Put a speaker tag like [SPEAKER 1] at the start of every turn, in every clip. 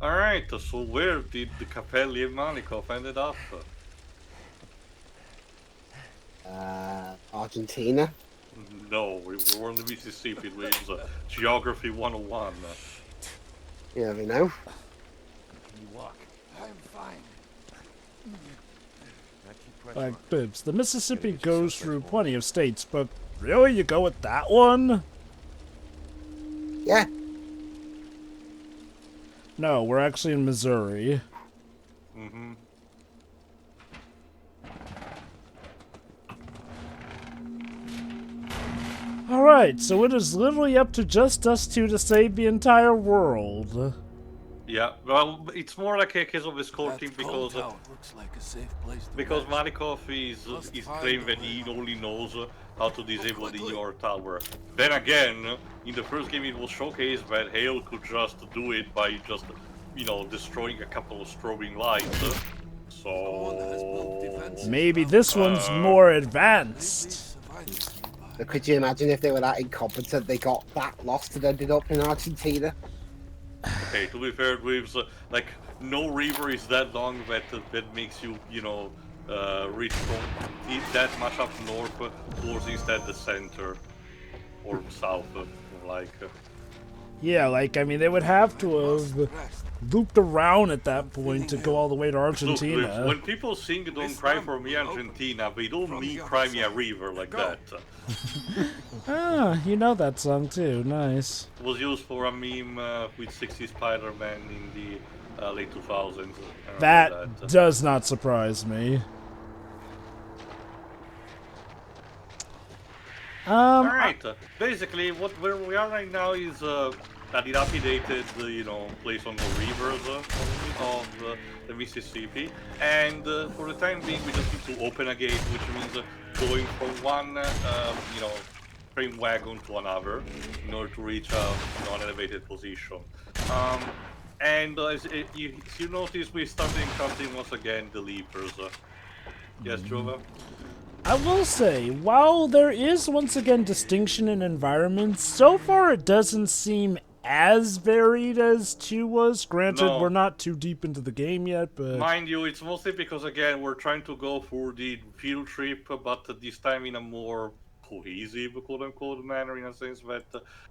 [SPEAKER 1] Alright, so where did the Capelli and Malikov ended up?
[SPEAKER 2] Argentina.
[SPEAKER 1] No, we were in the Mississippi. It was Geography 101.
[SPEAKER 2] You never know.
[SPEAKER 3] Can you walk? I'm fine.
[SPEAKER 4] Like, Bibbs, the Mississippi goes through plenty of states, but really, you go with that one?
[SPEAKER 2] Yeah.
[SPEAKER 4] No, we're actually in Missouri.
[SPEAKER 1] Mm-hmm.
[SPEAKER 4] Alright, so it is literally up to just us two to save the entire world.
[SPEAKER 1] Yeah, well, it's more like a case of escorting because
[SPEAKER 3] looks like a safe place to
[SPEAKER 1] because
[SPEAKER 3] rest.
[SPEAKER 1] Malikov is claimed that he only knows how to disable the New York Tower. Then again, in the first game it was showcased that Hale could just do it by just, destroying a couple of strobing lights. So...
[SPEAKER 4] Maybe this one's more advanced.
[SPEAKER 2] But could you imagine if they were that incompetent, they got that lost and ended up in Argentina?
[SPEAKER 1] Okay, to be fair, with like no river is that long that that makes you reach from that much up north towards instead the center or south, like.
[SPEAKER 4] Yeah, like, I mean, they would have to have looped around at that point to go all the way to Argentina.
[SPEAKER 1] Look, when people sing "Don't Cry for Me, Argentina," they don't mean "Cry Me a River" like that.
[SPEAKER 4] Ah, you know that song too. Nice.
[SPEAKER 1] It was used for a meme with 60 Spider-Man in the late 2000s.
[SPEAKER 4] That does not surprise me.
[SPEAKER 1] Alright, basically where we are right now is a dilapidated, place on the rivers of the Mississippi, and for the time being we just need to open a gate, which means going from one, train wagon to another in order to reach an elevated position. And as you notice, we started encountering once again the Leapers. Yes, Jova?
[SPEAKER 4] I will say, while there is once again distinction in environments, so far it doesn't seem as varied as 2 was. Granted,
[SPEAKER 1] No.
[SPEAKER 4] we're not too deep into the game yet, but...
[SPEAKER 1] Mind you, it's mostly because, again, we're trying to go for the field trip, but this time in a more cohesive, quote-unquote, manner, in a sense that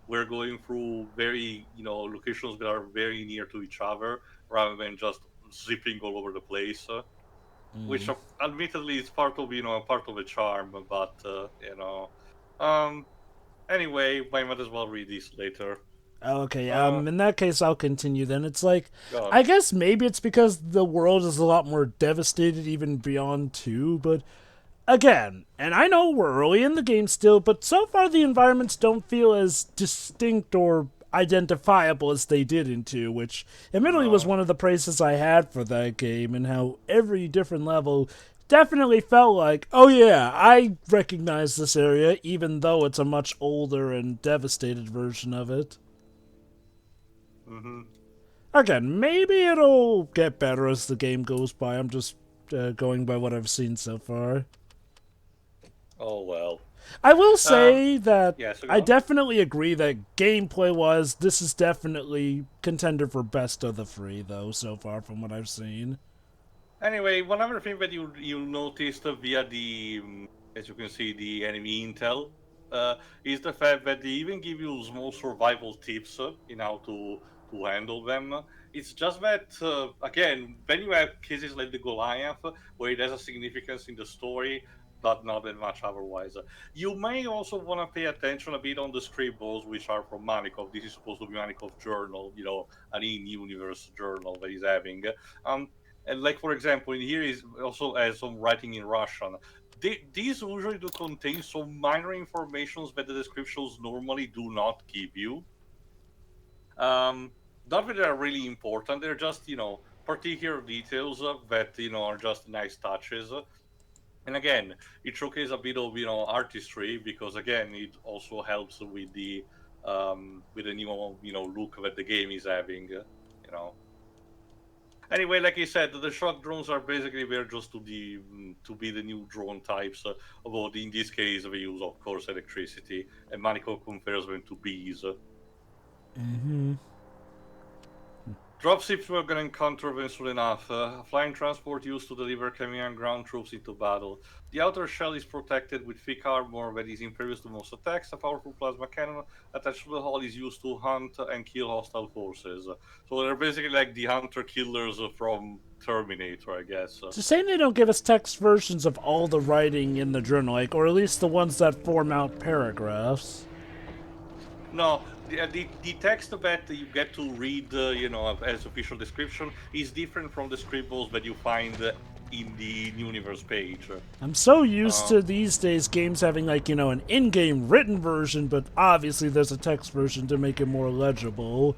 [SPEAKER 1] we're going through very, locations that are very near to each other, rather than just zipping all over the place. Which admittedly is part of part of the charm, but anyway, I might as well read this later.
[SPEAKER 4] Okay, in that case, I'll continue then. It's like,
[SPEAKER 1] God.
[SPEAKER 4] I guess maybe it's because the world is a lot more devastated even beyond 2, but again, and I know we're early in the game still, but so far the environments don't feel as distinct or identifiable as they did in 2, which admittedly was one of the praises I had for that game, and how every different level definitely felt like, oh yeah, I recognize this area, even though it's a much older and devastated version of it.
[SPEAKER 1] Mm-hmm.
[SPEAKER 4] Again, maybe it'll get better as the game goes by. I'm just going by what I've seen so far.
[SPEAKER 1] Oh well.
[SPEAKER 4] I will say that
[SPEAKER 1] so
[SPEAKER 4] I definitely agree that gameplay-wise, this is definitely contender for best of the 3, though, so far from what I've seen.
[SPEAKER 1] Anyway, one other thing that you noticed via the, as you can see, the enemy intel, is the fact that they even give you small survival tips in how to handle them. It's just that, again, when you have cases like the Goliath, where it has a significance in the story, but not that much otherwise. You may also want to pay attention a bit on the scribbles, which are from Malikov. This is supposed to be Manikov's journal, an in-universe journal that he's having. And like, for example, in here is also has some writing in Russian. These usually do contain some minor informations that the descriptions normally do not give you. Not that they're really important. They're just, particular details that, are just nice touches. And again, it showcases a bit of, artistry, because again, it also helps with the new, look that the game is having, Anyway, like I said, the shock drones are basically there just to be the new drone types. Although in this case, they use, of course, electricity, and Manico compares them to bees. Dropships we're going to encounter eventually enough. A flying transport used to deliver Chimerian ground troops into battle. The outer shell is protected with thick armor that is impervious to most attacks. A powerful plasma cannon attached to the hull is used to hunt and kill hostile forces. So they're basically like the hunter-killers from Terminator, I guess.
[SPEAKER 4] It's a shame they don't give us text versions of all the writing in the journal, like, or at least the ones that form out paragraphs.
[SPEAKER 1] No, the text that you get to read, as official description is different from the scribbles that you find in the universe page.
[SPEAKER 4] I'm so used to these days games having, like, an in-game written version, but obviously there's a text version to make it more legible.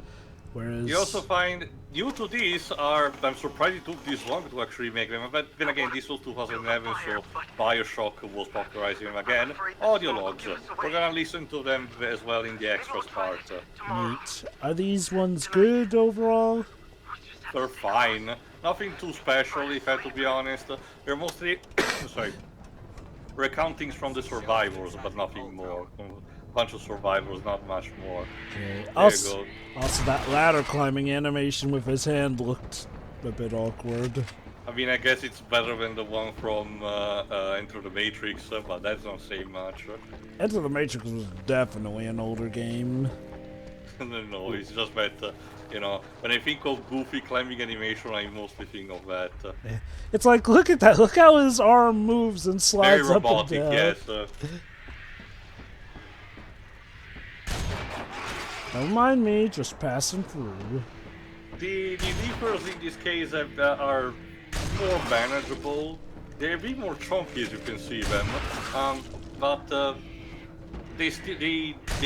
[SPEAKER 4] Whereas
[SPEAKER 1] You also find, due to this, I'm surprised it took this long to actually make them, but then again, this was 2011, so Bioshock was popularizing them again. Audio logs. We're gonna listen to them as well in the extras part.
[SPEAKER 4] Neat. Are these ones good overall?
[SPEAKER 1] They're fine. Nothing too special, if I have to be honest. They're mostly, sorry, recountings from the survivors, but nothing more. Bunch of survivors, not much more.
[SPEAKER 4] Okay.
[SPEAKER 1] There
[SPEAKER 4] Also,
[SPEAKER 1] you go.
[SPEAKER 4] also, that ladder climbing animation with his hand looked a bit awkward.
[SPEAKER 1] I mean, I guess it's better than the one from Enter the Matrix, but that's not saying much.
[SPEAKER 4] Enter the Matrix was definitely an older game.
[SPEAKER 1] No, it's just that, when I think of goofy climbing animation, I mostly think of that.
[SPEAKER 4] It's like, look at that, look how his arm moves and
[SPEAKER 1] Very
[SPEAKER 4] slides up and
[SPEAKER 1] robotic,
[SPEAKER 4] down.
[SPEAKER 1] yes.
[SPEAKER 4] Don't mind me, just passing through.
[SPEAKER 1] The leapers in this case are more manageable. They're a bit more chunky as you can see them, but they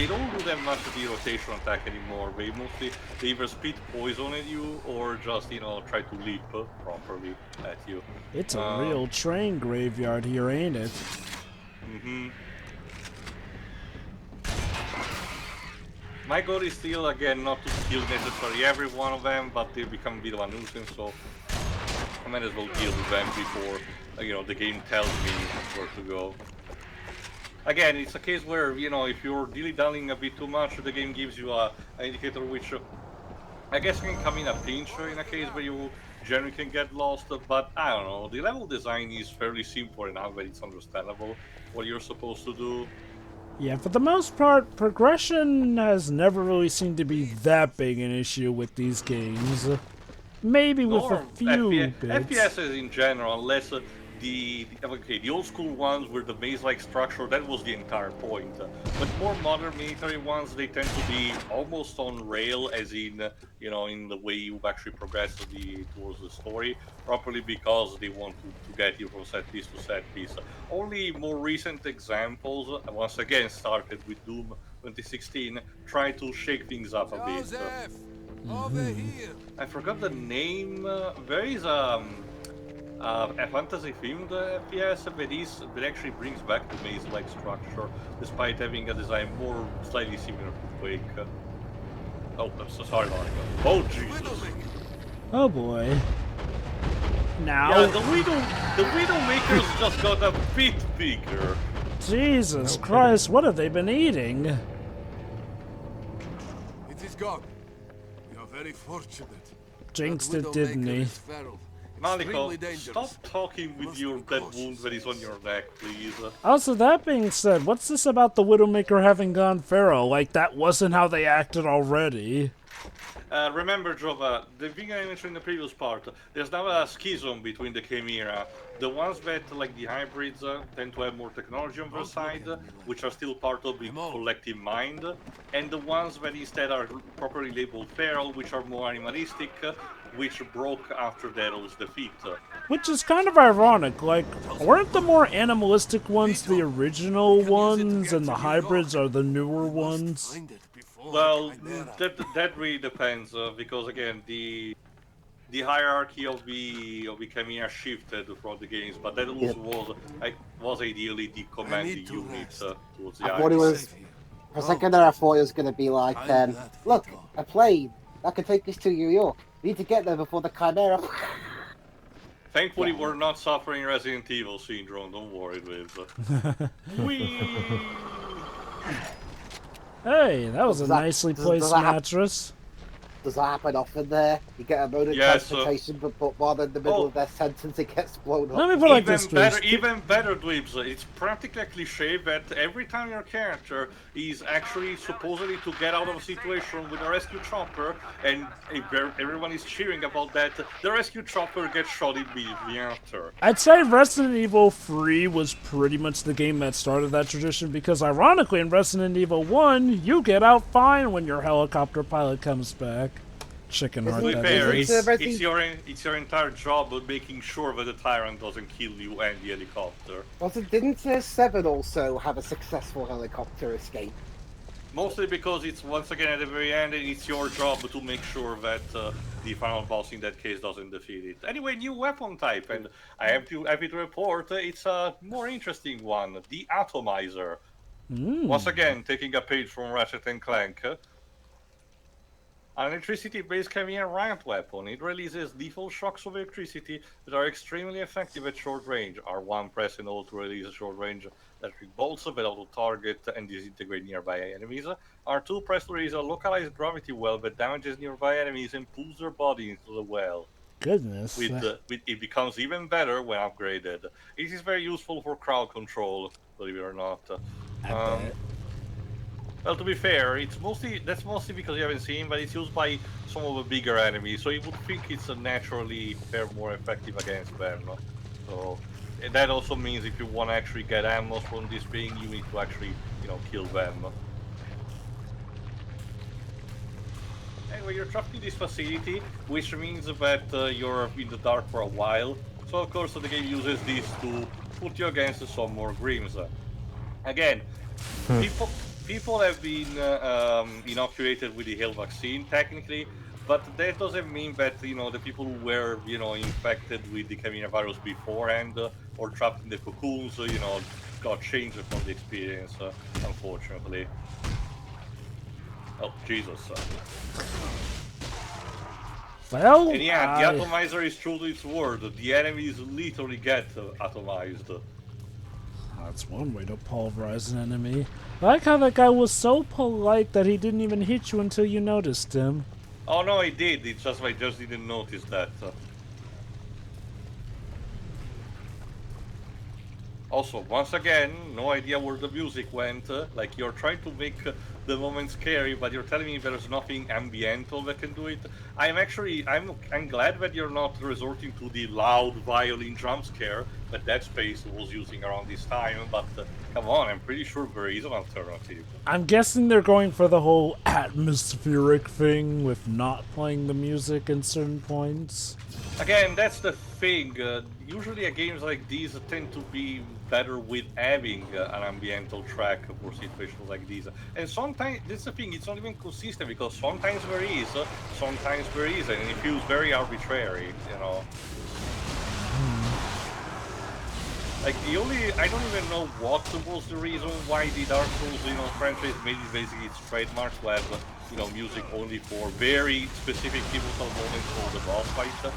[SPEAKER 1] don't do that much of the rotation attack anymore. They either spit poison at you or just try to leap properly at you.
[SPEAKER 4] It's a real train graveyard here, ain't it?
[SPEAKER 1] Mm-hmm. My goal is still, again, not to kill necessarily every one of them, but they become a bit of a nuisance, so I might as well deal with them before, the game tells me where to go. Again, it's a case where, if you're dilly-dallying a bit too much, the game gives you an indicator which, I guess can come in a pinch in a case where you generally can get lost, but I don't know, the level design is fairly simple enough that it's understandable what you're supposed to do.
[SPEAKER 4] Yeah, for the most part, progression has never really seemed to be that big an issue with these games. Maybe with a few bits.
[SPEAKER 1] FPSs in general, unless the old school ones were the maze-like structure, that was the entire point. But more modern military ones, they tend to be almost on rail, as in, in the way you actually progress towards the story, properly because they want to get you from set piece to set piece. Only more recent examples, once again started with Doom 2016, try to shake things up a bit.
[SPEAKER 3] Over here.
[SPEAKER 1] I forgot the name. There is a fantasy-themed FPS that actually brings back the maze-like structure, despite having a design slightly similar to Quake. Oh, I'm so sorry, Mark. Oh, Jesus.
[SPEAKER 4] Oh boy. Now.
[SPEAKER 1] Yeah, the Widowmakers just got a bit bigger.
[SPEAKER 4] Jesus Christ, what have they been eating?
[SPEAKER 3] It is gone. We are very fortunate.
[SPEAKER 4] Jinxed
[SPEAKER 3] That
[SPEAKER 4] it, didn't
[SPEAKER 3] Widowmaker
[SPEAKER 4] he?
[SPEAKER 3] is feral.
[SPEAKER 1] Malikov,
[SPEAKER 3] Extremely dangerous.
[SPEAKER 1] stop talking with your dead wound that is on your neck, please.
[SPEAKER 4] Also, that being said, what's this about the Widowmaker having gone feral? Like, that wasn't how they acted already.
[SPEAKER 1] Remember, Jova, the thing I mentioned in the previous part, there's now a schism between the Chimera. The ones that, like the hybrids, tend to have more technology on their side, which are still part of the collective mind, and the ones that instead are properly labeled feral, which are more animalistic, which broke after Darrow's defeat.
[SPEAKER 4] Which is kind of ironic, like, weren't the more animalistic ones the original ones, and the hybrids are the newer ones?
[SPEAKER 1] Well, that really depends, because again, the hierarchy of the Chimera shifted throughout the games, but that was ideally the commanding unit towards the
[SPEAKER 2] I thought it was. For a second there, I thought it was going to be like, look, a plane that can take us to New York. We need to get there before the Chimera.
[SPEAKER 1] Thankfully, we're not suffering Resident Evil syndrome. Don't worry, Liz. Whee!
[SPEAKER 4] Hey, that was a nicely placed mattress.
[SPEAKER 2] Does that happen often there? You get a mode of
[SPEAKER 1] Yes,
[SPEAKER 2] transportation, but while they're in the middle
[SPEAKER 1] Oh.
[SPEAKER 2] of their sentence, it gets blown up.
[SPEAKER 4] Let me put it like this,
[SPEAKER 1] Even better, Dweebs. It's practically a cliche that every time your character is actually supposedly to get out of a situation with a rescue chopper, and if everyone is cheering about that, the rescue chopper gets shot immediately after.
[SPEAKER 4] I'd say Resident Evil 3 was pretty much the game that started that tradition because, ironically, in Resident Evil 1, you get out fine when your helicopter pilot comes back. Chicken heart,
[SPEAKER 1] To be
[SPEAKER 4] that
[SPEAKER 1] fair,
[SPEAKER 4] is.
[SPEAKER 1] it's your entire job of making sure that the tyrant doesn't kill you and the helicopter.
[SPEAKER 2] Didn't 7 also have a successful helicopter escape?
[SPEAKER 1] Mostly because it's once again at the very end, and it's your job to make sure that the final boss in that case doesn't defeat it. Anyway, new weapon type, and I am happy to report it's a more interesting one, the Atomizer. Once again, taking a page from Ratchet and Clank. An electricity-based Chimera riot weapon. It releases lethal shocks of electricity that are extremely effective at short range. R1 press and hold to release a short-range electric bolts that auto-target and disintegrate nearby enemies. R2 press to release a localized gravity well that damages nearby enemies and pulls their body into the well.
[SPEAKER 4] Goodness.
[SPEAKER 1] It becomes even better when upgraded. It is very useful for crowd control, believe it or not.
[SPEAKER 4] I bet.
[SPEAKER 1] Well, to be fair, that's mostly because you haven't seen, but it's used by some of the bigger enemies, so you would think it's naturally more effective against them. So and that also means if you want to actually get ammo from this thing, you need to actually, kill them. Anyway, you're trapped in this facility, which means that you're in the dark for a while. So of course the game uses this to put you against some more Grims. Again, people have been inoculated with the Hill vaccine, technically, but that doesn't mean that, the people who were, infected with the Chimera virus beforehand or trapped in the cocoons, got changed from the experience, unfortunately. Oh, Jesus.
[SPEAKER 4] Well,
[SPEAKER 1] And yeah, the Atomizer is true to its word. The enemies literally get atomized.
[SPEAKER 4] That's one way to pulverize an enemy. I like how that guy was so polite that he didn't even hit you until you noticed him.
[SPEAKER 1] Oh no, I did. It's just I just didn't notice that. Also, once again, no idea where the music went. Like, you're trying to make the moment scary, but you're telling me there's nothing ambiental that can do it. I'm glad that you're not resorting to the loud violin jump scare that Dead Space was using around this time, but come on, I'm pretty sure there is an alternative.
[SPEAKER 4] I'm guessing they're going for the whole atmospheric thing with not playing the music in certain points.
[SPEAKER 1] Again, that's the thing. Usually games like these tend to be better with having an ambiental track for situations like these. And sometimes, that's the thing, it's not even consistent, because sometimes there is, sometimes there isn't, and it feels very arbitrary, Like, I don't even know what was the reason why the Dark Souls, franchise made it basically its trademark to have, music only for very specific pivotal moments for the boss fight.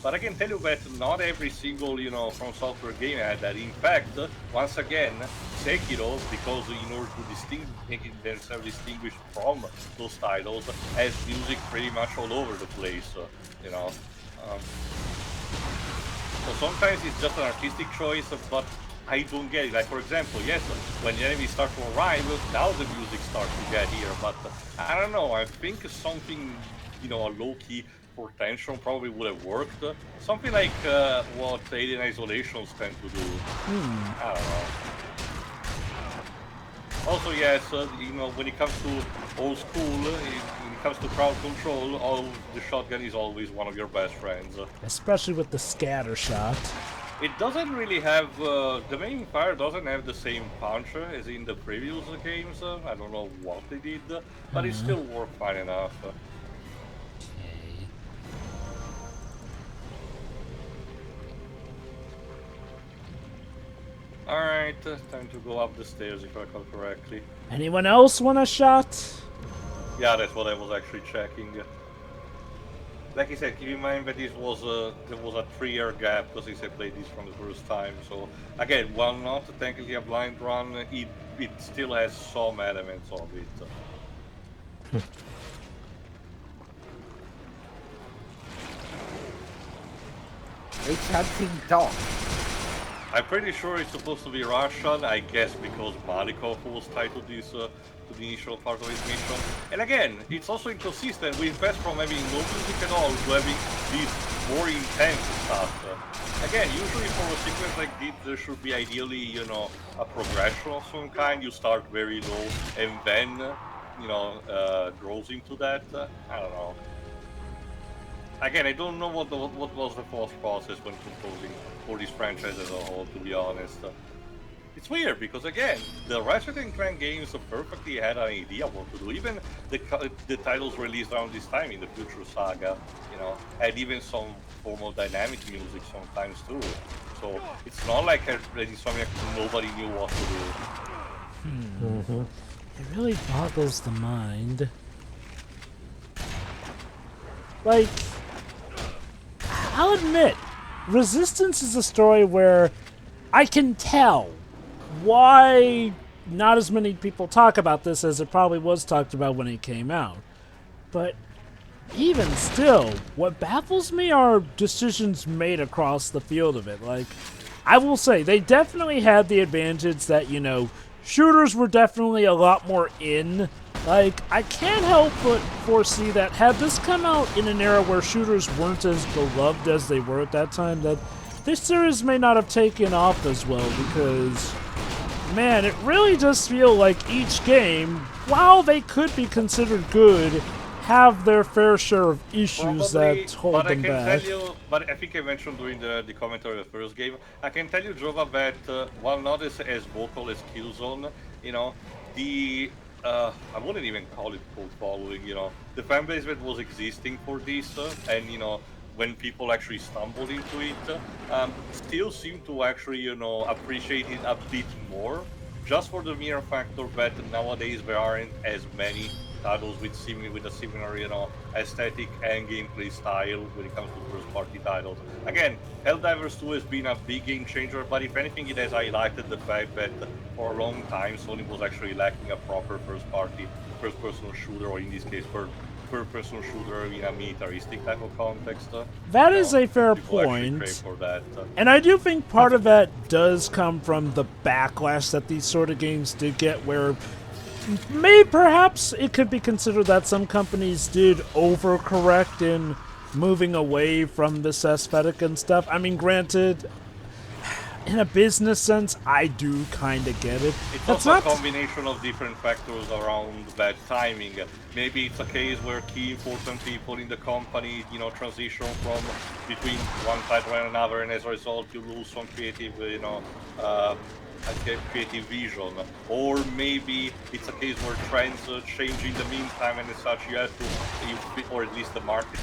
[SPEAKER 1] But I can tell you that not every single, From Software game had that. In fact, once again, Sekiro, because in order to make themselves distinguished from those titles, has music pretty much all over the place, So sometimes it's just an artistic choice, but I don't get it. Like, for example, yes, when the enemies start to arrive, now the music starts to get here, but I don't know, I think something, a low-key for tension probably would have worked. Something like what Alien Isolations tend to do. I don't know. Also, yes, when it comes to old school, when it comes to crowd control, the shotgun is always one of your best friends.
[SPEAKER 4] Especially with the scatter shot.
[SPEAKER 1] It doesn't really have, the main fire doesn't have the same punch as in the previous games. I don't know what they did, but it still worked fine enough. Alright, time to go up the stairs if I recall correctly.
[SPEAKER 4] Anyone else want a shot?
[SPEAKER 1] Yeah, that's what I was actually checking. Like I said, keep in mind that there was a 3-year gap since I played this from the first time. So again, while not technically a blind run, it still has some elements of it.
[SPEAKER 2] a chanting dog.
[SPEAKER 1] I'm pretty sure it's supposed to be Russian, I guess because Malikov was tied to this, to the initial part of his mission. And again, it's also inconsistent. We invest from having no music at all to having this more intense stuff. Again, usually for a sequence like this, there should be ideally, you know, a progression of some kind. You start very low and then, you know, grows into that. I don't know. Again, I don't know what was the thought process when composing for this franchise as a whole, to be honest. It's weird because again, the Ratchet and Clank games perfectly had an idea what to do. Even the titles released around this time in the Future Saga, you know, had even some form of dynamic music sometimes too. So it's not like Insomniac nobody knew what to do.
[SPEAKER 4] It really boggles the mind. Like, I'll admit, Resistance is a story where I can tell why not as many people talk about this as it probably was talked about when it came out. But even still, what baffles me are decisions made across the field of it. Like, I will say, they definitely had the advantage that, you know, shooters were definitely a lot more in. Like, I can't help but foresee that had this come out in an era where shooters weren't as beloved as they were at that time, that this series may not have taken off as well because, man, it really does feel like each game, while they could be considered good, have their fair share of issues that hold them back.
[SPEAKER 1] But I think I mentioned during the commentary of the first game, I can tell you, Jova, that while not as vocal as Killzone, you know, the I wouldn't even call it cult following, you know, the fan base that was existing for this, and you know, when people actually stumbled into it, still seem to actually, you know, appreciate it a bit more, just for the mere factor that nowadays there aren't as many titles with a similar, you know, aesthetic and gameplay style when it comes to first-party titles. Again, Helldivers 2 has been a big game changer, but if anything, it has highlighted the fact that for a long time, Sony was actually lacking a proper first-person shooter, or in this case, first-person shooter in a militaristic type of context.
[SPEAKER 4] That is a fair point.
[SPEAKER 1] For that.
[SPEAKER 4] And I do think part of that does come from the backlash that these sort of games did get, where perhaps it could be considered that some companies did overcorrect in moving away from this aesthetic and stuff. I mean, granted, in a business sense, I do kind of get it.
[SPEAKER 1] It's also a combination of different factors around bad timing. Maybe it's a case where key important people in the company, you know, transition from between one title and another, and as a result, you lose some creative, you know, creative vision. Or maybe it's a case where trends change in the meantime, and as such, you have to, or at least the market,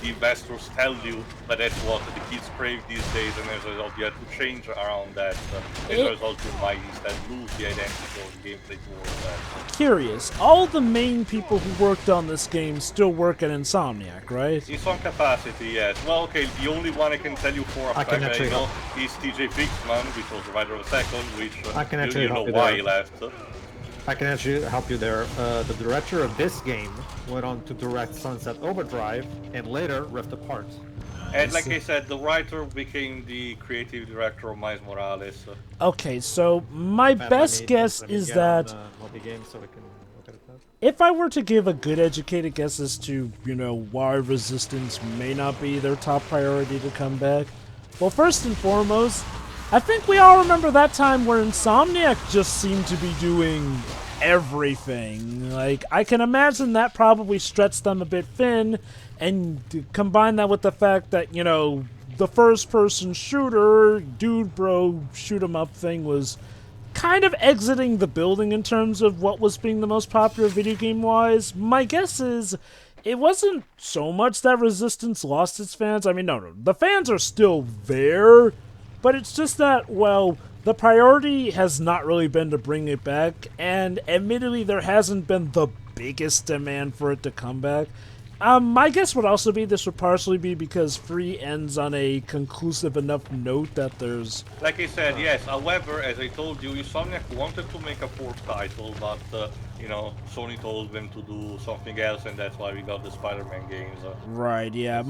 [SPEAKER 1] the investors tell you that that's what the kids crave these days, and as a result, you have to change around that. As a result, you might instead lose the identity of the gameplay towards that.
[SPEAKER 4] Curious, all the main people who worked on this game still work at Insomniac, right?
[SPEAKER 1] In some capacity, yes. Well, okay, the only one I can tell you for a fact that I know is TJ Fixman, which was the writer of the second, which you know why he left.
[SPEAKER 5] I can actually help you there. The director of this game went on to direct Sunset Overdrive and later Rift Apart.
[SPEAKER 1] And like I said, the writer became the creative director of Miles Morales.
[SPEAKER 4] Okay, so my best guess is that if I were to give a good educated guess as to, you know, why Resistance may not be their top priority to come back, well, first and foremost, I think we all remember that time where Insomniac just seemed to be doing everything. Like, I can imagine that probably stretched them a bit thin, and combine that with the fact that, you know, the first-person shooter, dude bro shoot-em-up thing was kind of exiting the building in terms of what was being the most popular video game-wise. My guess is it wasn't so much that Resistance lost its fans. I mean, no, the fans are still there, but it's just that, well, the priority has not really been to bring it back, and admittedly there hasn't been the biggest demand for it to come back. My guess would also be this would partially be because free ends on a conclusive enough note that there's...
[SPEAKER 1] Like I said, yes. However, as I told you, Insomniac wanted to make a fourth title, but, you know, Sony told them to do something else, and that's why we got the Spider-Man games.
[SPEAKER 4] Right, yeah.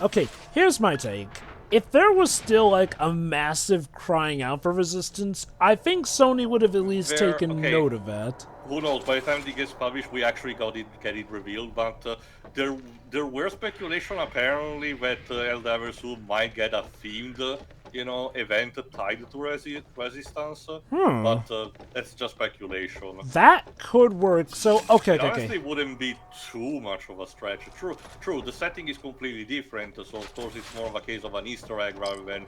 [SPEAKER 4] Okay, here's my take. If there was still, like, a massive crying out for Resistance, I think Sony would have at least taken note of that.
[SPEAKER 1] Who knows? By the time it gets published, we actually get it revealed. But there were speculation apparently that Helldivers 2 might get a themed, you know, event tied to Resistance. But that's just speculation.
[SPEAKER 4] That could work. So okay.
[SPEAKER 1] Honestly, wouldn't be too much of a stretch. True. The setting is completely different, so of course it's more of a case of an Easter egg rather than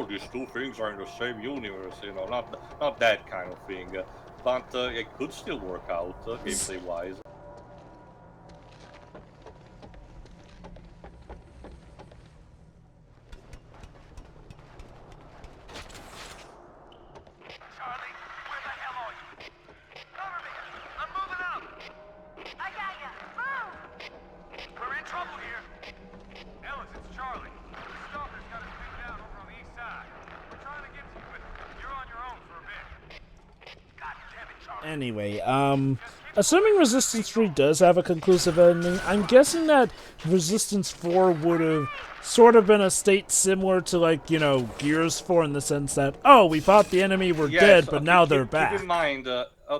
[SPEAKER 1] these two things are in the same universe. You know, not that kind of thing. But it could still work out, gameplay-wise.
[SPEAKER 6] Charlie, where the hell are you? Cover me! I'm moving out! I got ya! Move! We're in trouble here! Ellis, it's Charlie. The stalker's got us pinned down over on the east side. We're trying to get to you, but you're on your own for a bit. God damn it, Charlie.
[SPEAKER 4] Anyway, assuming Resistance 3 does have a conclusive ending, I'm guessing that Resistance 4 would have sort of been a state similar to, like, you know, Gears 4 in the sense that, oh, we fought the enemy, we're dead, but now they're back.
[SPEAKER 1] Keep in mind,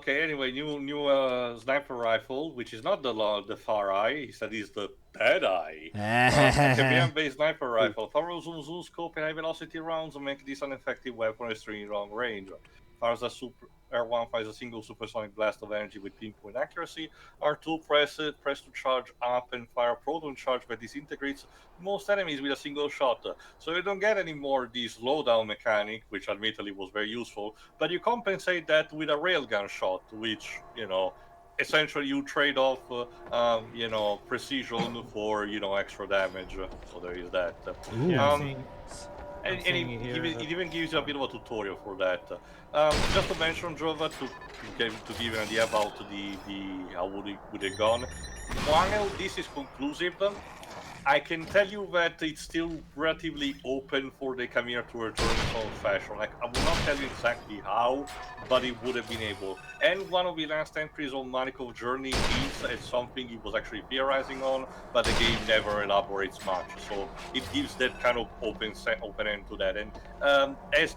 [SPEAKER 1] anyway, new sniper rifle, which is not the Far Eye, he said it's the Dead Eye. Capelli-based sniper rifle. Thorough zoom scope and high velocity rounds make this an effective weapon at extremely long range. Fires a R1 fires a single supersonic blast of energy with pinpoint accuracy. R2 press to charge up and fire a proton charge that disintegrates most enemies with a single shot. So you don't get any more of the slowdown mechanic, which admittedly was very useful, but you compensate that with a railgun shot, which, you know, essentially you trade off, you know, precision for, you know, extra damage. So there is that. And it even gives you a bit of a tutorial for that. Just to mention, Jova, to give you an idea about the how would it gone. While this is conclusive, I can tell you that it's still relatively open for the Chimera to return in some fashion. Like, I will not tell you exactly how, but it would have been able. And one of the last entries on Malikov Journey is at something he was actually theorizing on, but the game never elaborates much. So it gives that kind of open end to that. And as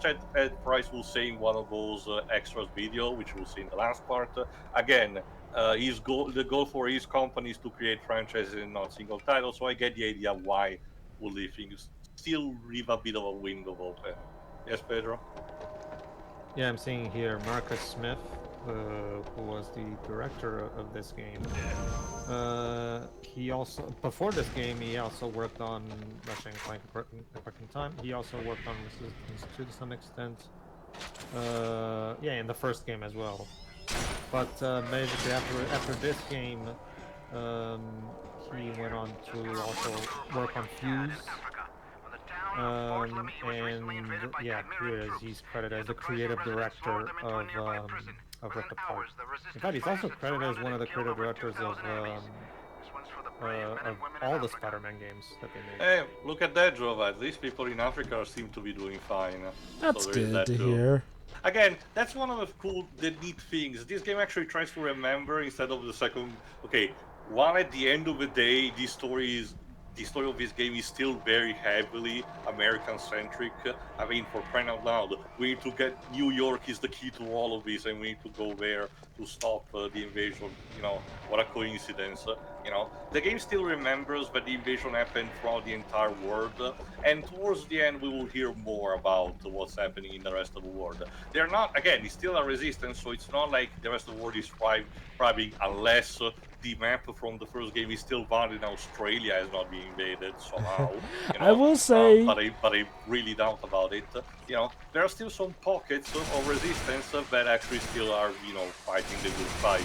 [SPEAKER 1] Price will say in one of those extras video, which we'll see in the last part, again, the goal for his company is to create franchises and not single titles, so I get the idea why will the things still leave a bit of a window open. Yes, Pedro?
[SPEAKER 5] Yeah, I'm seeing here Marcus Smith, who was the director of this game. He also, before this game, he also worked on Russian Clank in Time. He also worked on Resistance 2 to some extent. Yeah, in the first game as well. But basically, after this game, he went on to also work on Fuse. And yeah, here it is. He's credited as the creative director of Ripped Apart. In fact, he's also credited as one of the creative directors of all the Spider-Man games that they made.
[SPEAKER 1] Hey, look at that, Jova. At least people in Africa seem to be doing fine.
[SPEAKER 4] That's
[SPEAKER 1] so
[SPEAKER 4] good to hear.
[SPEAKER 1] Again, that's one of the neat things. This game actually tries to remember instead of the second. Okay, while at the end of the day, the story of this game is still very heavily American-centric. I mean, for crying out loud, we need to get New York is the key to all of this, and we need to go there to stop the invasion. You know, what a coincidence. You know, the game still remembers that the invasion happened throughout the entire world, and towards the end we will hear more about what's happening in the rest of the world. They're not, again, it's still a resistance, so it's not like the rest of the world is thriving unless the map from the first game is still valid and Australia is not being invaded somehow. You know?
[SPEAKER 4] I will say...
[SPEAKER 1] but I really doubt about it. You know, there are still some pockets of resistance that actually still are, you know, fighting the good fight.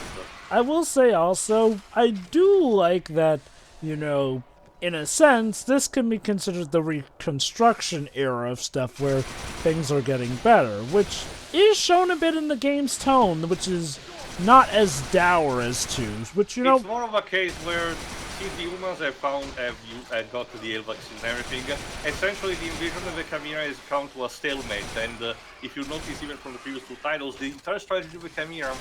[SPEAKER 4] I will say also, I do like that, you know, in a sense, this can be considered the Reconstruction era of stuff where things are getting better, which is shown a bit in the game's tone, which is not as dour as 2's, which, you know...
[SPEAKER 1] It's more of a case where since the humans have got the L vaccine and everything, essentially the invasion of the Chimera has come to a stalemate. And if you notice, even from the previous 2 titles, the entire strategy of the Chimera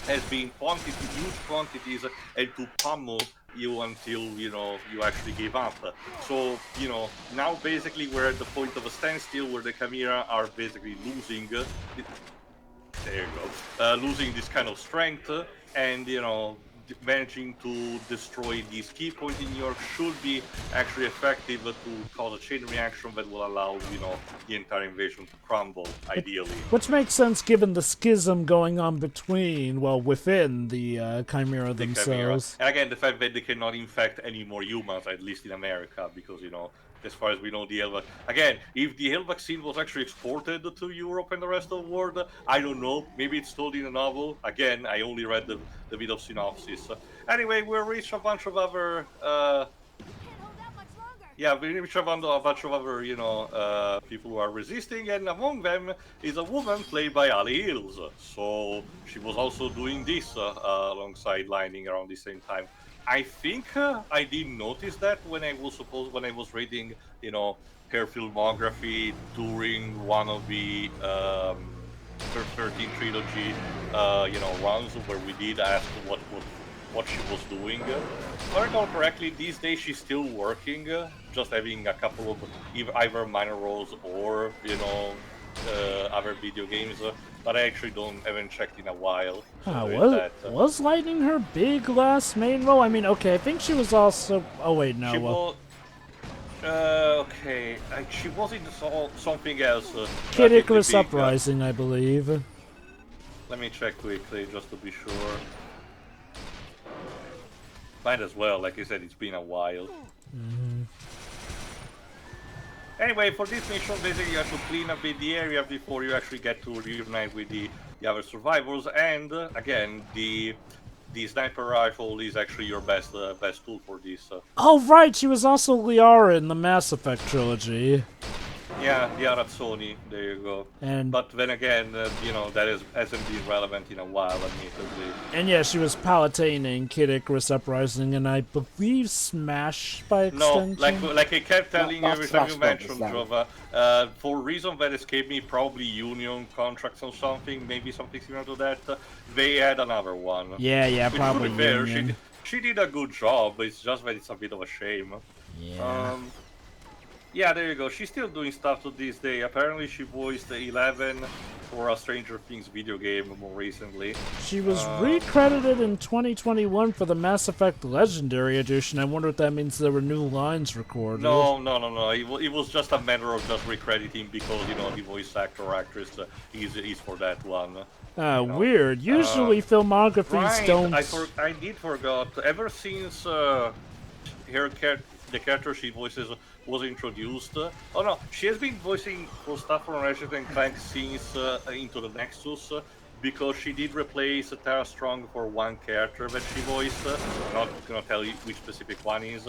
[SPEAKER 1] has been huge quantities, and to pummel you until you actually give up. So now basically we're at the point of a standstill where the Chimera are basically losing. There you go. Losing this kind of strength, and managing to destroy these key points in New York should be actually effective to cause a chain reaction that will allow the entire invasion to crumble, ideally.
[SPEAKER 4] Which makes sense given the schism going on within the Chimera themselves.
[SPEAKER 1] Chimera. And again, the fact that they cannot infect any more humans, at least in America, because as far as we know, again, if the L vaccine was actually exported to Europe and the rest of the world, I don't know. Maybe it's told in a novel. Again, I only read the bit of synopsis. Anyway, we reached a bunch of other. Yeah, we reached a bunch of other, people who are resisting, and among them is a woman played by Ali Hills. So she was also doing this alongside Lightning around the same time. I think I didn't notice that when I was reading, her filmography during one of the 13 trilogy, runs where we did ask what she was doing. If I recall correctly, these days she's still working, just having a couple of either minor roles or other video games. But I actually haven't checked in a while. So
[SPEAKER 4] was Lightning her big last main role? I mean, okay, I think she was also. Oh wait, no.
[SPEAKER 1] She was. Okay, she was in something else.
[SPEAKER 4] Kid Icarus Uprising, I believe.
[SPEAKER 1] Let me check quickly, just to be sure. Might as well, like I said, it's been a while.
[SPEAKER 4] Mm-hmm.
[SPEAKER 1] Anyway, for this mission, basically you have to clean up the area before you actually get to reunite with the other survivors. And again, the sniper rifle is actually your best tool for this.
[SPEAKER 4] Oh right, she was also Liara in the Mass Effect trilogy.
[SPEAKER 1] Yeah, Razzoni, there you go. But then again, that hasn't been relevant in a while, admittedly.
[SPEAKER 4] And yeah, she was Palatine in Kid Icarus Uprising, and I believe Smash by extension.
[SPEAKER 1] No, like I kept telling you every time you mentioned Jova, for a reason that escaped me, probably union contracts or something, maybe something similar to that, they had another one.
[SPEAKER 4] Yeah, probably
[SPEAKER 1] fair,
[SPEAKER 4] union.
[SPEAKER 1] she did a good job, but it's just that it's a bit of a shame.
[SPEAKER 4] Yeah.
[SPEAKER 1] Yeah, there you go. She's still doing stuff to this day. Apparently, she voiced 11 for a Stranger Things video game more recently.
[SPEAKER 4] She was recredited in 2021 for the Mass Effect Legendary Edition. I wonder if that means there were new lines recorded.
[SPEAKER 1] No. It was just a matter of just recrediting because, the voice actor or actress is for that one.
[SPEAKER 4] Weird. Usually filmographies don't...
[SPEAKER 1] I did forgot. Ever since the character she voices was introduced. Oh no, she has been voicing for stuff from Ratchet and Clank since Into the Nexus, because she did replace Tara Strong for one character that she voiced. I'm not gonna tell you which specific one is.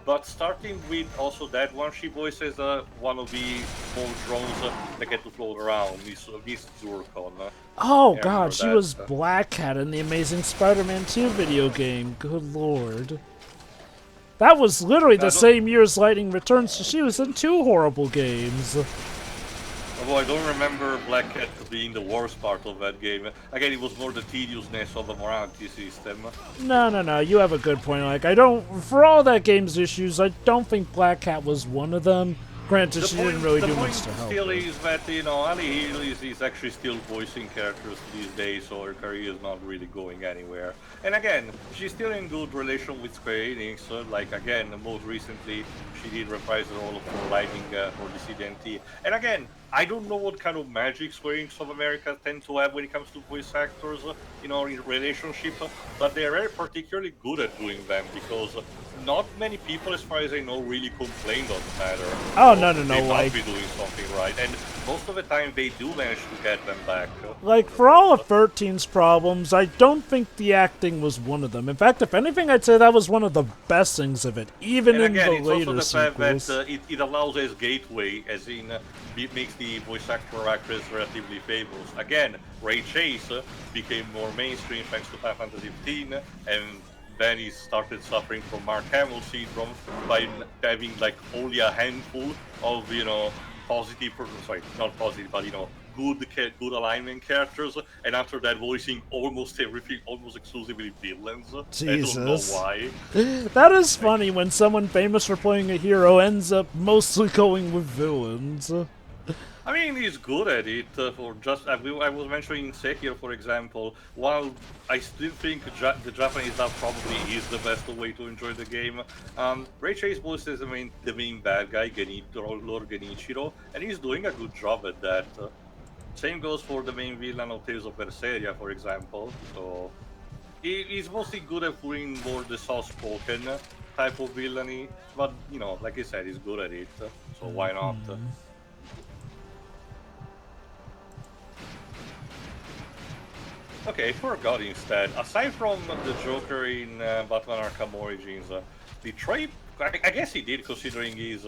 [SPEAKER 1] But starting with also that one, she voices one of the small drones that get to float around, Miss Zurkon.
[SPEAKER 4] Oh god, she was Black Cat in the Amazing Spider-Man 2 video game. Good lord. That was literally the same year as Lightning Returns, so she was in 2 horrible games.
[SPEAKER 1] Although I don't remember Black Cat being the worst part of that game. Again, it was more the tediousness of the morality system.
[SPEAKER 4] No, you have a good point. Like, for all that game's issues, I don't think Black Cat was one of them. Granted, she didn't really do much to help.
[SPEAKER 1] The point still is that, Ali Hill is actually still voicing characters these days, so her career is not really going anywhere. And again, she's still in good relation with Square Enix. Like, again, most recently, she did reprise the role of Lightning for the CDNT. And again, I don't know what kind of magic Square Enix of America tend to have when it comes to voice actors, in relationship, but they're very particularly good at doing them, because not many people, as far as I know, really complained on the matter.
[SPEAKER 4] Oh, no,
[SPEAKER 1] they must be doing something right, and most of the time they do manage to get them back.
[SPEAKER 4] Like, for all of 13's problems, I don't think the acting was one of them. In fact, if anything, I'd say that was one of the best things of it, even in the later
[SPEAKER 1] it's also the
[SPEAKER 4] sequels.
[SPEAKER 1] fact that it allows as gateway, as in it makes the voice actor or actress relatively famous. Again, Ray Chase became more mainstream thanks to Final Fantasy XV, and then he started suffering from Mark Hamill syndrome by having like only a handful of positive, sorry, not positive, but good alignment characters, and after that voicing almost everything, almost exclusively villains.
[SPEAKER 4] Jesus.
[SPEAKER 1] I don't know why.
[SPEAKER 4] That is funny when someone famous for playing a hero ends up mostly going with villains.
[SPEAKER 1] I mean, he's good at it. For just I was mentioning Sekiro, for example. While I still think the Japanese dub probably is the best way to enjoy the game, Ray Chase voices the main bad guy, Lord Genichiro, and he's doing a good job at that. Same goes for the main villain of Tales of Berseria, for example. So he's mostly good at doing more the soft-spoken type of villainy, but like I said, he's good at it. So why not? Okay, I forgot instead. Aside from the Joker in Batman Arkham Origins, Detroit, I guess he did considering his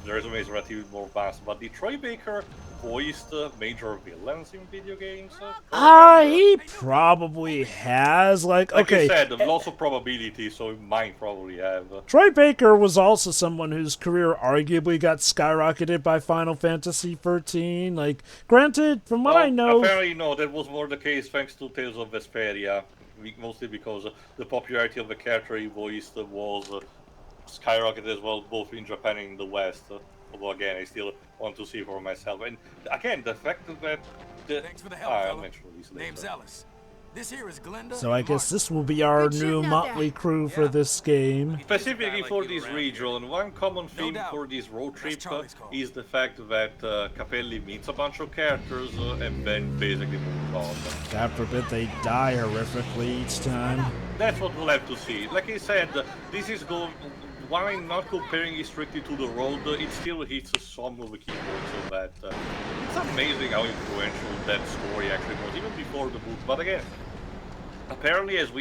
[SPEAKER 1] resume is relatively more vast, but Detroit Baker voiced major villains in video games?
[SPEAKER 4] He probably has. Like okay.
[SPEAKER 1] You said, lots of probability, so he might probably have.
[SPEAKER 4] Troy Baker was also someone whose career arguably got skyrocketed by Final Fantasy XIII. Like, granted, from what I know...
[SPEAKER 1] Apparently, no, that was more the case thanks to Tales of Vesperia, mostly because the popularity of the character he voiced was skyrocketed as well, both in Japan and in the West. Although again, I still want to see for myself. And again, the fact that
[SPEAKER 3] Thanks for the help,
[SPEAKER 1] I'll
[SPEAKER 3] fella.
[SPEAKER 1] mention these later.
[SPEAKER 3] Name's Ellis. This here is Glenda.
[SPEAKER 4] So I guess this will be our new motley crew for this game.
[SPEAKER 1] Specifically for this region, one common theme for this road trip is the fact that Capelli meets a bunch of characters and then basically moves on.
[SPEAKER 4] God forbid they die horrifically each time.
[SPEAKER 1] That's what we'll have to see. Like I said, this is going. While I'm not comparing it strictly to the road, it still hits some of the keywords of that. It's amazing how influential that story actually was, even before the book. But again, apparently, as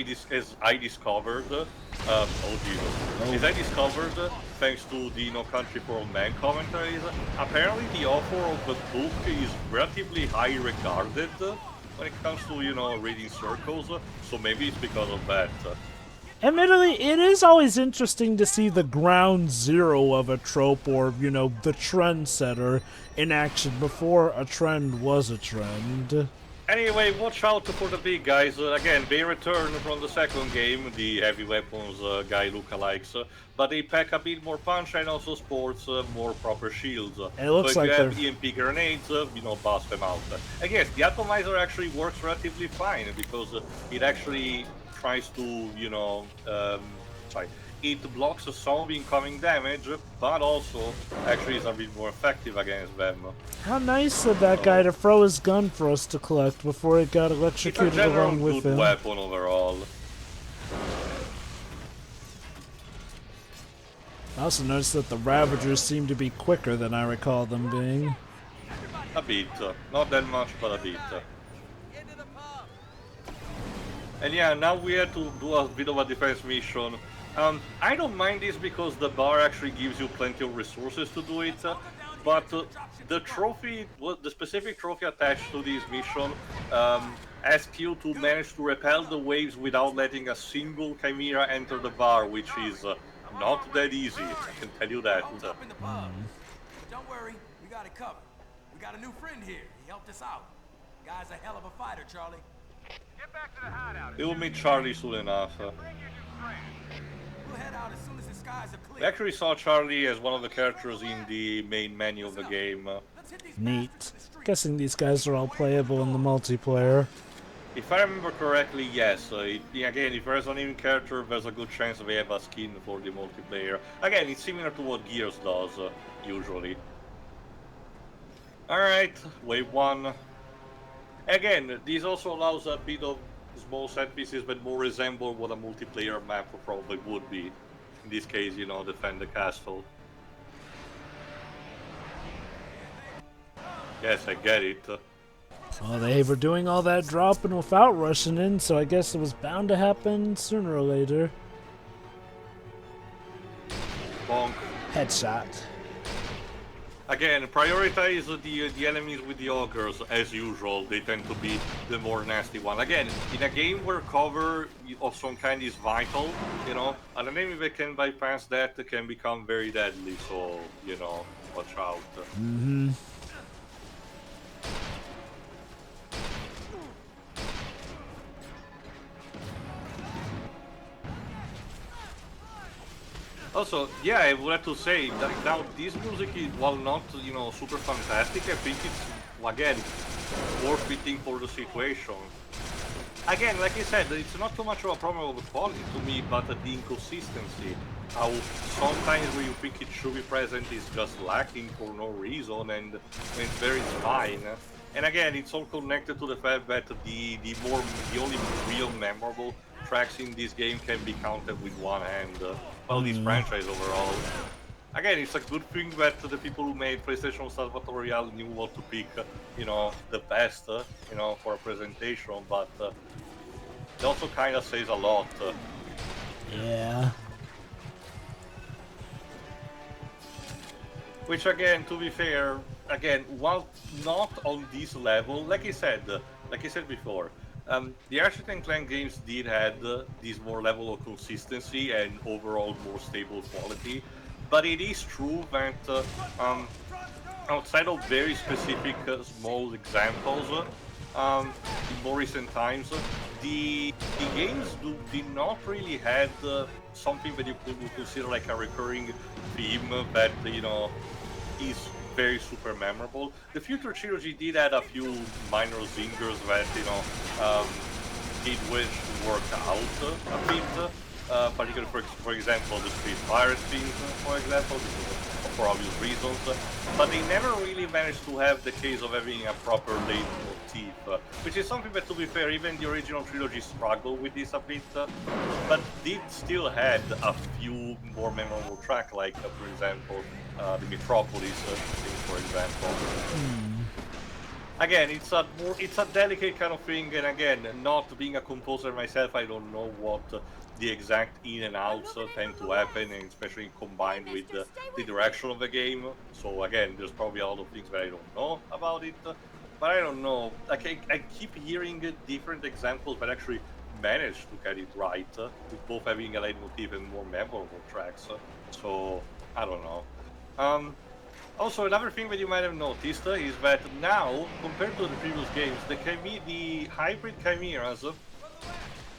[SPEAKER 1] I discovered, as I discovered, thanks to the No Country for Old Men commentaries, apparently the author of the book is relatively high regarded when it comes to reading circles. So maybe it's because of that.
[SPEAKER 4] Admittedly, it is always interesting to see the ground zero of a trope or, the trendsetter in action before a trend was a trend.
[SPEAKER 1] Anyway, watch out for the big guys. Again, they return from the second game, the heavy weapons guy lookalikes, but they pack a bit more punch and also sports more proper shields.
[SPEAKER 4] It looks
[SPEAKER 1] so if
[SPEAKER 4] like
[SPEAKER 1] you have EMP grenades, bust them out. And yes, the atomizer actually works relatively fine because it actually tries to, it blocks some of incoming damage, but also actually is a bit more effective against them.
[SPEAKER 4] How nice of that guy to throw his gun for us to collect before it got electrocuted along with him.
[SPEAKER 1] It's a good weapon overall.
[SPEAKER 4] I also noticed that the Ravagers seem to be quicker than I recall them being.
[SPEAKER 1] A bit. Not that much, but a bit. And yeah, now we had to do a bit of a defense mission. I don't mind this because the bar actually gives you plenty of resources to do it, but the trophy, the specific trophy attached to this mission, asks you to manage to repel the waves without letting a single chimera enter the bar, which is not that easy, I can tell you that.
[SPEAKER 3] Up in the pub. Don't worry, we got it covered. We got a new friend here. He helped us out. Guy's a hell of a fighter, Charlie.
[SPEAKER 6] Get back to the hideout.
[SPEAKER 1] You'll meet Charlie soon enough.
[SPEAKER 6] Bring your new friend.
[SPEAKER 3] We'll head out as soon as the skies are clear.
[SPEAKER 1] We actually saw Charlie as one of the characters in the main menu of the game.
[SPEAKER 3] Let's hit these
[SPEAKER 4] Neat.
[SPEAKER 3] bastards in the street.
[SPEAKER 4] Guessing these guys are all playable in the multiplayer.
[SPEAKER 1] If I remember correctly, yes. Again, if there's an even character, there's a good chance they have a skin for the multiplayer. Again, it's similar to what Gears does, usually. Alright, wave 1. Again, this also allows a bit of small set pieces that more resemble what a multiplayer map probably would be. In this case, defend the castle. Yes, I get it.
[SPEAKER 4] Well, they were doing all that dropping without rushing in, so I guess it was bound to happen sooner or later.
[SPEAKER 1] Bonk.
[SPEAKER 4] Headshot.
[SPEAKER 1] Again, prioritize the enemies with the augers as usual. They tend to be the more nasty one. Again, in a game where cover of some kind is vital, you know, an enemy that can bypass that can become very deadly. So, you know, watch out.
[SPEAKER 4] Mm-hmm.
[SPEAKER 1] Also, yeah, I would have to say that now this music is, while not, you know, super fantastic, I think it's, again, worth fitting for the situation. Again, like I said, it's not too much of a problem of the quality to me, but the inconsistency. How sometimes where you think it should be present is just lacking for no reason, and it's very fine. And again, it's all connected to the fact that the only real memorable tracks in this game can be counted with one hand. Well, this franchise overall. Again, it's a good thing that the people who made PlayStation Stars Battle Royale knew what to pick, you know, the best, you know, for a presentation, but it also kind of says a lot.
[SPEAKER 4] Yeah.
[SPEAKER 1] Which, again, to be fair, again, while not on this level, like I said before, the Ratchet and Clank games did have this more level of consistency and overall more stable quality. But it is true that outside of very specific small examples, in more recent times, the games did not really have something that you could consider like a recurring theme that, you know, is very super memorable. The Future Trilogy did add a few minor zingers that, you know, did wish to work out a bit. Particularly, for example, the Street Pirate themes, for example, for obvious reasons. But they never really managed to have the case of having a proper leitmotif, which is something that, to be fair, even the original trilogy struggled with this a bit, but did still had a few more memorable tracks, like, for example, the Metropolis theme, for example. Again, it's a delicate kind of thing, and again, not being a composer myself, I don't know what the exact in and outs tend to happen, and especially combined with the direction of the game. So again, there's probably a lot of things that I don't know about it, but I don't know. Like I keep hearing different examples that actually manage to get it right, with both having a leitmotif and more memorable tracks. So I don't know. Also, another thing that you might have noticed is that now, compared to the previous games, the hybrid chimeras,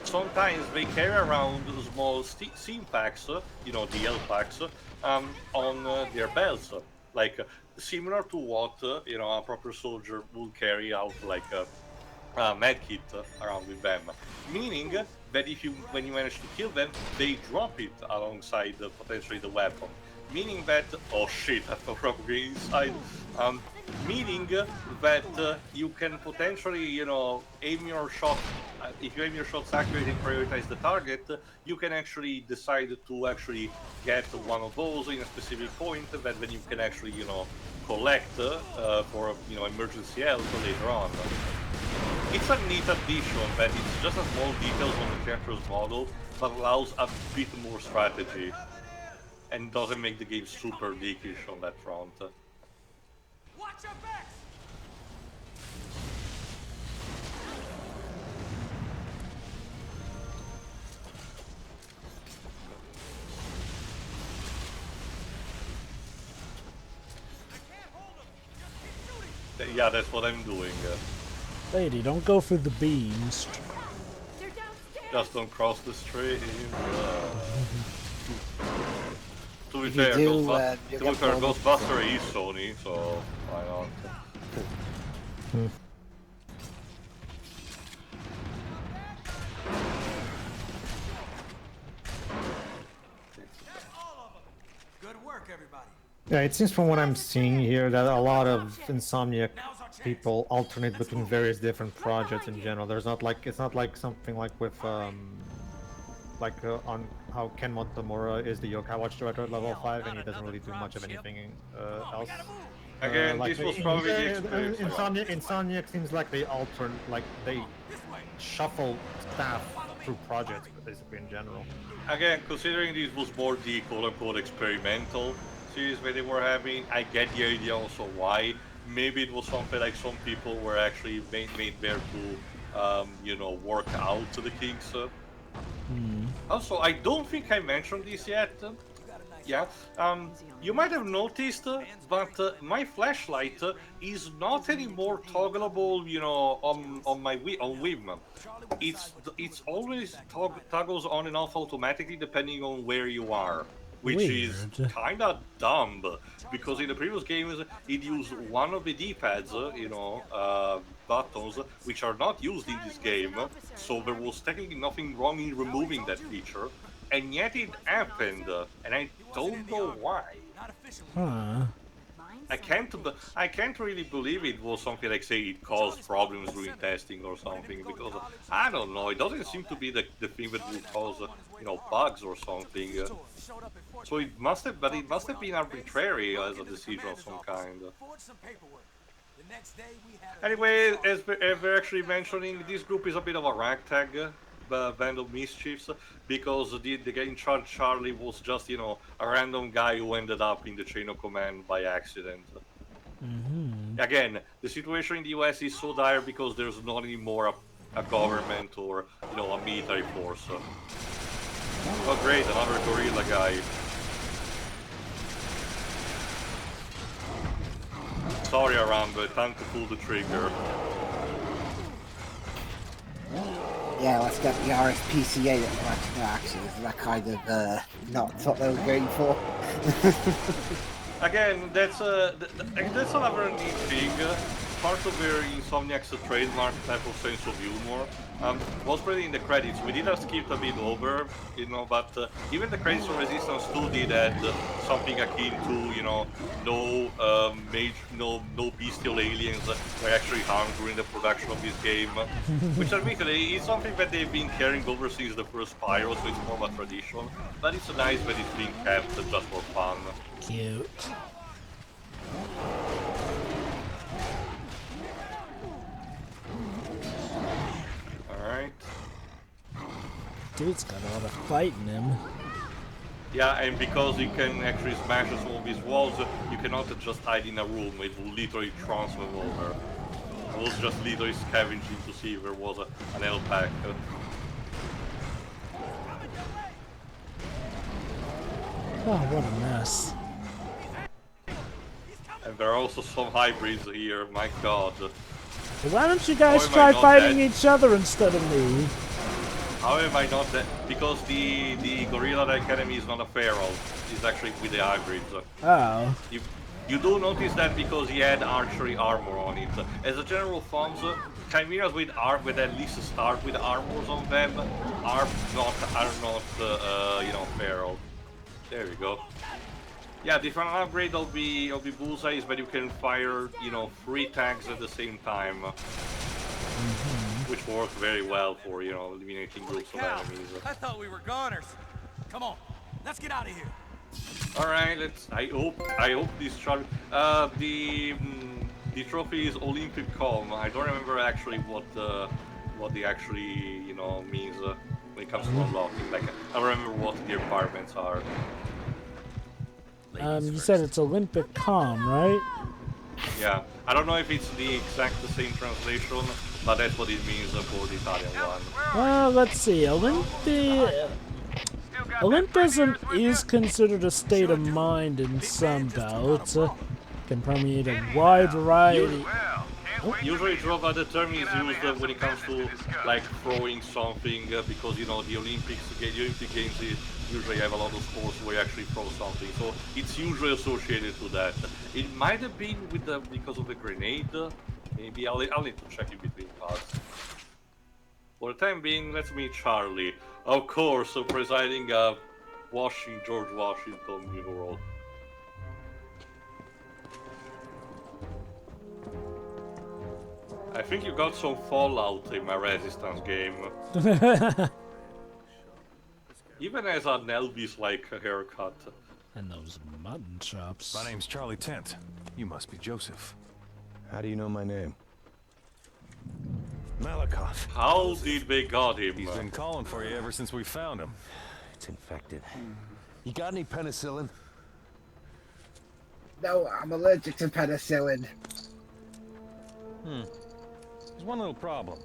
[SPEAKER 1] sometimes they carry around small SIM packs, you know, DL packs, on their belts, like similar to what you know, a proper soldier would carry out, like a med kit around with them. Meaning that when you manage to kill them, they drop it alongside potentially the weapon. Meaning that, oh shit, I forgot to get inside. Meaning that you can potentially, you know, aim your shot. If you aim your shots accurately and prioritize the target, you can actually decide to actually get one of those in a specific point that then you can actually, you know, collect for, you know, emergency help later on. It's a neat addition that it's just a small details on the character's model, but allows a bit more strategy. And doesn't make the game super dickish on that front.
[SPEAKER 3] Watch your backs! I can't hold him! Just keep shooting!
[SPEAKER 1] Yeah, that's what I'm doing.
[SPEAKER 4] Lady, don't go for the beams.
[SPEAKER 6] They're downstairs.
[SPEAKER 1] Just don't cross the stream. To be
[SPEAKER 2] If
[SPEAKER 1] fair,
[SPEAKER 2] you do, you get blown up.
[SPEAKER 1] Ghostbuster is Sony, so why not?
[SPEAKER 3] Good work, everybody.
[SPEAKER 5] Yeah, it seems from what I'm seeing here that a lot of Insomniac people alternate between various different projects in general. There's not like, it's not like something like with on how Ken Montemura is the Yokai Watch director at level 5 and he doesn't really do much of anything else.
[SPEAKER 1] Again, this was probably the experience.
[SPEAKER 5] Insomniac seems like they they shuffle staff through projects basically in general.
[SPEAKER 1] Again, considering this was more the quote-unquote experimental difficulties that they were having. I get the idea also why. Maybe it was something like some people were actually made there to, you know, work out the kinks. Also, I don't think I mentioned this yet. Yeah, you might have noticed, but my flashlight is not anymore toggleable, you know, on my on Wim. It's always toggles on and off automatically depending on where you are, which is
[SPEAKER 4] Weird.
[SPEAKER 1] kind of dumb because in the previous games it used one of the D-pads, you know, buttons which are not used in this game, so there was technically nothing wrong in removing that feature, and yet it happened, and I don't know why.
[SPEAKER 3] Not officially.
[SPEAKER 4] Huh.
[SPEAKER 1] I can't really believe it was something like, say, it caused problems during testing or something, because I don't know, it doesn't seem to be the thing that would cause, you know, bugs or something. So it must have been arbitrary as a decision of some kind.
[SPEAKER 3] Forge some paperwork. The next day we had a
[SPEAKER 1] Anyway, as we're actually mentioning, this group is a bit of a ragtag band of mischiefs, because the guy in charge, Charlie, was just, you know, a random guy who ended up in the chain of command by accident. Again, the situation in the US is so dire because there's not anymore a government or, you know, a military force. Oh great, another gorilla guy. Sorry, Aram, but time to pull the trigger.
[SPEAKER 2] Yeah, let's get the RSPCA. No, actually, is that kind of not what they were going for?
[SPEAKER 1] Again, that's another neat thing. Part of their Insomniac's trademark type of sense of humor was really in the credits. We did have skipped a bit over, you know, but even the credits of Resistance 2 did add something akin to, you know, no bestial aliens were actually harmed during the production of this game, which admittedly is something that they've been carrying over since the first Pyro, so it's more of a tradition. But it's nice that it's being kept just for fun.
[SPEAKER 4] Cute.
[SPEAKER 1] Alright.
[SPEAKER 4] Dude's got a lot of fight in him.
[SPEAKER 1] Yeah, and because he can actually smash some of these walls, you cannot just hide in a room. It will literally transfer over. I was just literally scavenging to see if there was an L pack.
[SPEAKER 4] Oh, what a mess.
[SPEAKER 1] And there are also some hybrids here, my god.
[SPEAKER 4] Why don't you guys
[SPEAKER 1] How am I
[SPEAKER 4] try
[SPEAKER 1] not
[SPEAKER 4] fighting
[SPEAKER 1] dead?
[SPEAKER 4] each other instead of me?
[SPEAKER 1] How am I not dead? Because the gorilla-like enemy is not a feral. It's actually with the hybrids.
[SPEAKER 4] Oh.
[SPEAKER 1] You do notice that because he had archery armor on it. As a general thumb, chimeras with at least start with armors on them are not you know, feral. There we go. Yeah, the final upgrade of the bullseye is that you can fire, you know, 3 tanks at the same time, which works very well for, you know, eliminating groups of enemies.
[SPEAKER 3] I thought we were goners. Come on, let's get out of here.
[SPEAKER 1] All right, let's. I hope this chart. The trophy is Olympic Calm. I don't remember actually what the actually, you know, means when it comes to unlocking. Like, I remember what the requirements are.
[SPEAKER 4] You said it's Olympic Calm, right?
[SPEAKER 1] Yeah, I don't know if it's the exact same translation, but that's what it means for the Italian one.
[SPEAKER 4] Well, let's see. Olympism is considered a state of mind in some bouts. Can permeate a wide variety.
[SPEAKER 1] Usually, the term is used when it comes to like throwing something, because, you know, the Olympic Games usually have a lot of sports where you actually throw something, so it's usually associated to that. It might have been with because of the grenade. Maybe I'll need to check in between parts. For the time being, let's meet Charlie. Of course, presiding George Washington mural. I think you got some fallout in my Resistance game. Even as an Elvis-like haircut.
[SPEAKER 4] And those mutton chops.
[SPEAKER 7] My name's Charlie Tent. You must be Joseph.
[SPEAKER 8] How do you know my name?
[SPEAKER 7] Malikov.
[SPEAKER 1] How did they got him?
[SPEAKER 7] He's been calling for you ever since we found him.
[SPEAKER 8] It's infected. You got any penicillin?
[SPEAKER 2] No, I'm allergic to penicillin.
[SPEAKER 7] There's one little problem.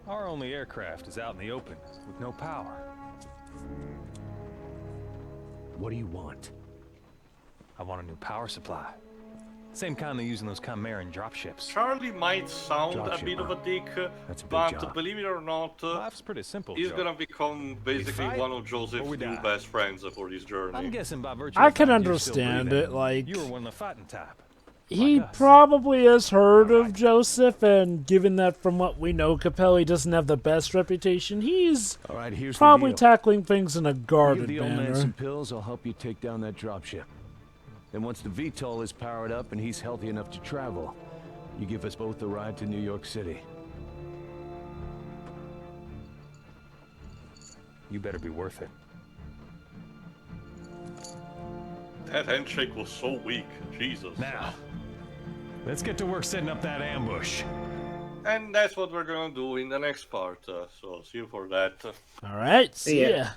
[SPEAKER 7] Our only aircraft is out in the open, with no power.
[SPEAKER 8] What do you want?
[SPEAKER 7] I want a new power supply. Same kind they use in those Chimeran dropships.
[SPEAKER 1] Charlie might sound a
[SPEAKER 8] Dropship,
[SPEAKER 1] bit of a
[SPEAKER 8] huh?
[SPEAKER 1] dick,
[SPEAKER 8] That's a big
[SPEAKER 1] but
[SPEAKER 8] job.
[SPEAKER 1] believe it or not,
[SPEAKER 7] Life's pretty simple,
[SPEAKER 1] he's
[SPEAKER 7] Joe.
[SPEAKER 1] gonna become basically
[SPEAKER 7] fight,
[SPEAKER 1] one of Joseph's
[SPEAKER 7] or we
[SPEAKER 1] new
[SPEAKER 7] die.
[SPEAKER 1] best friends for his journey.
[SPEAKER 7] I'm guessing by virtue
[SPEAKER 4] I
[SPEAKER 7] of the
[SPEAKER 4] can
[SPEAKER 7] fact you're still
[SPEAKER 4] understand
[SPEAKER 7] breathing,
[SPEAKER 4] it, like,
[SPEAKER 7] you were one of the fighting type.
[SPEAKER 4] he
[SPEAKER 7] Like us.
[SPEAKER 4] probably has heard of Joseph, and given that from what we know, Capelli doesn't have the best reputation, he's
[SPEAKER 8] All right, here's
[SPEAKER 4] probably
[SPEAKER 8] the deal.
[SPEAKER 4] tackling things in a
[SPEAKER 8] You
[SPEAKER 4] guarded
[SPEAKER 8] give the old man
[SPEAKER 4] manner.
[SPEAKER 8] some pills, I'll help you take down that dropship. Then once the VTOL is powered up and he's healthy enough to travel, you give us both a ride to New York City.
[SPEAKER 7] You better be worth it.
[SPEAKER 1] That handshake was so weak, Jesus.
[SPEAKER 7] Now, let's get to work setting up that ambush.
[SPEAKER 1] And that's what we're gonna do in the next part, so see you for that.
[SPEAKER 4] Alright, see
[SPEAKER 2] Yeah.
[SPEAKER 4] ya.